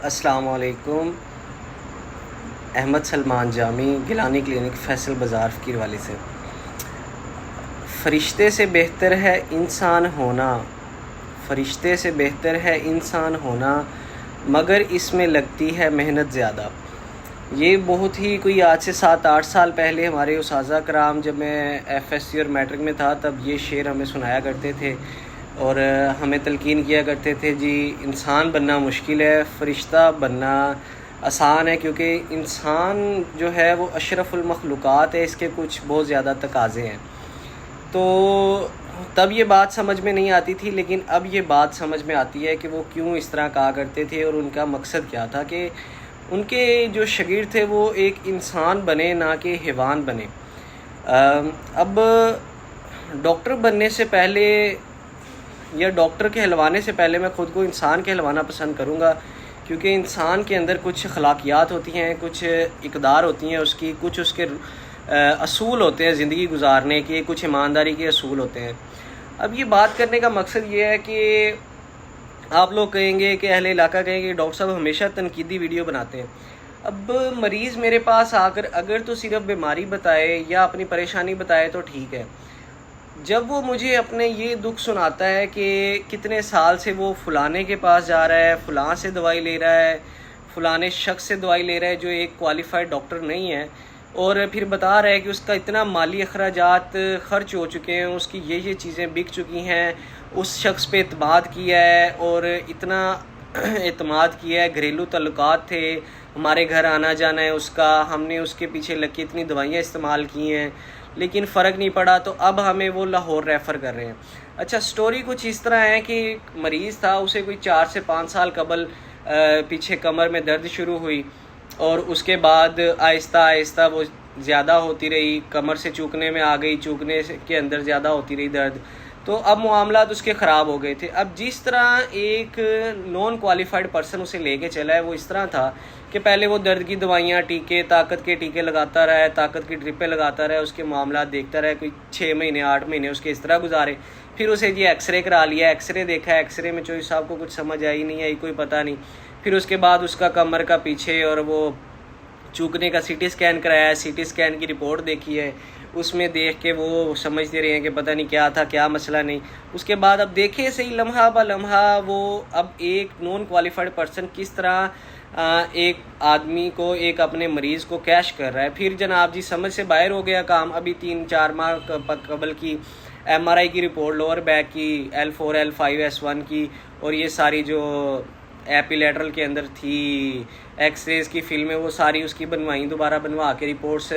السلام علیکم. احمد سلمان جامی، گیلانی کلینک، فیصل بازار، فقیر والی سے. فرشتے سے بہتر ہے انسان ہونا، فرشتے سے بہتر ہے انسان ہونا، مگر اس میں لگتی ہے محنت زیادہ. یہ بہت ہی کوئی آج سے 7-8 سال پہلے ہمارے اساتذہ کرام، جب میں ایف ایس سی اور میٹرک میں تھا، تب یہ شعر ہمیں سنایا کرتے تھے اور ہمیں تلقین کیا کرتے تھے، جی انسان بننا مشکل ہے، فرشتہ بننا آسان ہے، کیونکہ انسان جو ہے وہ اشرف المخلوقات ہے، اس کے کچھ بہت زیادہ تقاضے ہیں. تو تب یہ بات سمجھ میں نہیں آتی تھی، لیکن اب یہ بات سمجھ میں آتی ہے کہ وہ کیوں اس طرح کہا کرتے تھے اور ان کا مقصد کیا تھا کہ ان کے جو شاگرد تھے وہ ایک انسان بنے، نہ کہ حیوان بنے. اب ڈاکٹر بننے سے پہلے یا ڈاکٹر کہلوانے سے پہلے میں خود کو انسان کہلوانا پسند کروں گا، کیونکہ انسان کے اندر کچھ اخلاقیات ہوتی ہیں، کچھ اقدار ہوتی ہیں، اس کی کچھ اس کے اصول ہوتے ہیں زندگی گزارنے کے، کچھ ایمانداری کے اصول ہوتے ہیں. اب یہ بات کرنے کا مقصد یہ ہے کہ آپ لوگ کہیں گے کہ اہل علاقہ کہیں گے ڈاکٹر صاحب ہمیشہ تنقیدی ویڈیو بناتے ہیں. اب مریض میرے پاس آ کر اگر تو صرف بیماری بتائے یا اپنی پریشانی بتائے تو ٹھیک ہے. جب وہ مجھے اپنے یہ دکھ سناتا ہے کہ کتنے سال سے وہ فلانے کے پاس جا رہا ہے، فلاں سے دوائی لے رہا ہے، فلانے شخص سے دوائی لے رہا ہے جو ایک کوالیفائڈ ڈاکٹر نہیں ہے، اور پھر بتا رہا ہے کہ اس کا اتنا مالی اخراجات خرچ ہو چکے ہیں، اس کی یہ چیزیں بک چکی ہیں، اس شخص پہ اعتماد کیا ہے اور اتنا اعتماد کیا ہے، گھریلو تعلقات تھے، ہمارے گھر آنا جانا ہے اس کا، ہم نے اس کے پیچھے لگ کے اتنی دوائیاں استعمال کی ہیں لیکن فرق نہیں پڑا، تو اب ہمیں وہ لاہور ریفر کر رہے ہیں. اچھا، سٹوری کچھ اس طرح ہے کہ مریض تھا، اسے کوئی 4 سے 5 سال قبل پیچھے کمر میں درد شروع ہوئی اور اس کے بعد آہستہ آہستہ وہ زیادہ ہوتی رہی، کمر سے چوکنے میں آ گئی، چوکنے کے اندر زیادہ ہوتی رہی درد، تو اب معاملات اس کے خراب ہو گئے تھے. اب جس طرح ایک نان کوالیفائڈ پرسن اسے لے کے چلا ہے وہ اس طرح تھا کہ پہلے وہ درد کی دوائیاں، ٹیکے، طاقت کے ٹیکے لگاتا رہا ہے، طاقت کی ڈرپیں لگاتا رہا ہے، اس کے معاملات دیکھتا رہا ہے، کوئی 6 مہینے 8 مہینے اس کے اس طرح گزارے. پھر اسے یہ ایکس رے کرا لیا، ایکس رے دیکھا، ایکس رے میں چوہی صاحب کو کچھ سمجھ آئی نہیں آئی، کوئی پتہ نہیں. پھر اس کے بعد اس کا کمر کا پیچھے اور وہ چوکنے کا سی ٹی اسکین کرایا ہے، سی ٹی اسکین کی رپورٹ دیکھی ہے، اس میں دیکھ کے وہ سمجھتے رہے ہیں کہ پتہ نہیں کیا تھا، کیا مسئلہ نہیں. اس کے بعد اب دیکھیں صحیح لمحہ بہ لمحہ وہ اب ایک نان کوالیفائڈ پرسن کس طرح ایک آدمی کو، ایک اپنے مریض کو کیش کر رہا ہے. پھر جناب جی سمجھ سے باہر ہو گیا کام. ابھی 3-4 ماہ قبل کی ایم آر آئی کی رپورٹ لوور بیک کی، L4 L5 S1 کی، اور یہ ساری جو ایپیلیٹرل کے اندر تھی ایکس ریز کی فلمیں، وہ ساری اس کی بنوائیں، دوبارہ بنوا کے رپورٹس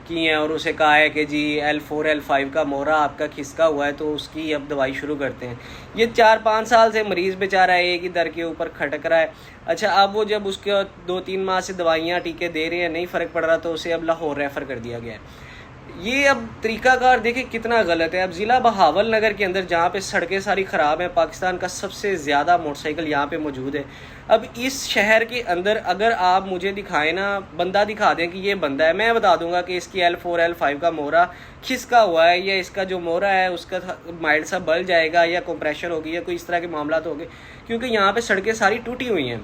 کی ہیں، اور اسے کہا ہے کہ جی L4 L5 کا مورا آپ کا کھسکا ہوا ہے، تو اس کی اب دوائی شروع کرتے ہیں. یہ 4-5 سال سے مریض بیچارہ ایک ہی در کے اوپر کھٹک رہا ہے. اچھا، اب وہ جب اس کے 2-3 ماہ سے دوائیاں ٹیکے دے رہے ہیں، نہیں فرق پڑ رہا، تو اسے اب لاہور ریفر کر دیا گیا ہے. یہ اب طریقہ کار دیکھیں کتنا غلط ہے. اب ضلع بہاول نگر کے اندر جہاں پہ سڑکیں ساری خراب ہیں، پاکستان کا سب سے زیادہ موٹر سائیکل یہاں پہ موجود ہے. اب اس شہر کے اندر اگر آپ مجھے دکھائیں نا، بندہ دکھا دیں کہ یہ بندہ ہے، میں بتا دوں گا کہ اس کی L4 L5 کا مورا کھسکا ہوا ہے، یا اس کا جو مورا ہے اس کا مائلڈ سا بل جائے گا، یا کمپریشن ہوگی، یا کوئی اس طرح کے معاملات ہو گئے، کیونکہ یہاں پہ سڑکیں ساری ٹوٹی ہوئی ہیں.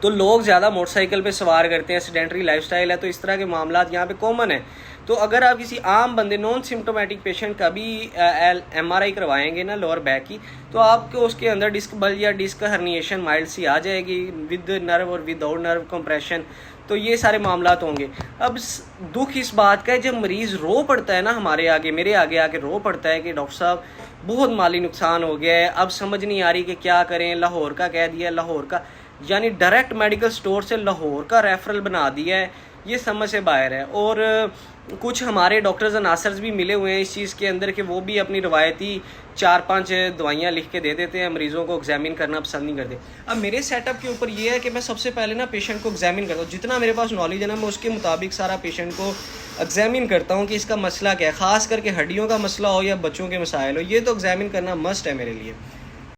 تو لوگ زیادہ موٹر سائیکل پہ سوار کرتے ہیں، سیڈنٹری لائف سٹائل ہے، تو اس طرح کے معاملات یہاں پہ کامن ہیں. تو اگر آپ کسی عام بندے، نان سمٹومیٹک پیشنٹ کا بھی ایم آر آئی کروائیں گے نا لوور بیک کی، تو آپ کو اس کے اندر ڈسک بل یا ڈسک ہرنیشن مائلڈ سی آ جائے گی، ود نرو اور ود آؤٹ نرو کمپریشن، تو یہ سارے معاملات ہوں گے. اب دکھ اس بات کا ہے جب مریض رو پڑتا ہے نا، ہمارے آگے، میرے آگے آ کے رو پڑتا ہے کہ ڈاکٹر صاحب بہت مالی نقصان ہو گیا ہے، اب سمجھ نہیں آ رہی کہ کیا کریں، لاہور کا کہہ دیا، لاہور کا یعنی ڈائریکٹ میڈیکل سٹور سے لاہور کا ریفرل بنا دیا ہے، یہ سمجھ سے باہر ہے. اور کچھ ہمارے ڈاکٹرز ناصرز بھی ملے ہوئے ہیں اس چیز کے اندر کہ وہ بھی اپنی روایتی 4-5 دوائیاں لکھ کے دے دیتے ہیں، مریضوں کو ایگزامن کرنا پسند نہیں کرتے. اب میرے سیٹ اپ کے اوپر یہ ہے کہ میں سب سے پہلے نا پیشنٹ کو ایگزامن کرتا ہوں، جتنا میرے پاس نالج ہے نا میں اس کے مطابق سارا پیشنٹ کو ایگزامن کرتا ہوں کہ اس کا مسئلہ کیا ہے، خاص کر کے ہڈیوں کا مسئلہ ہو یا بچوں کے مسائل ہو، یہ تو ایگزامن کرنا مسٹ ہے میرے لیے.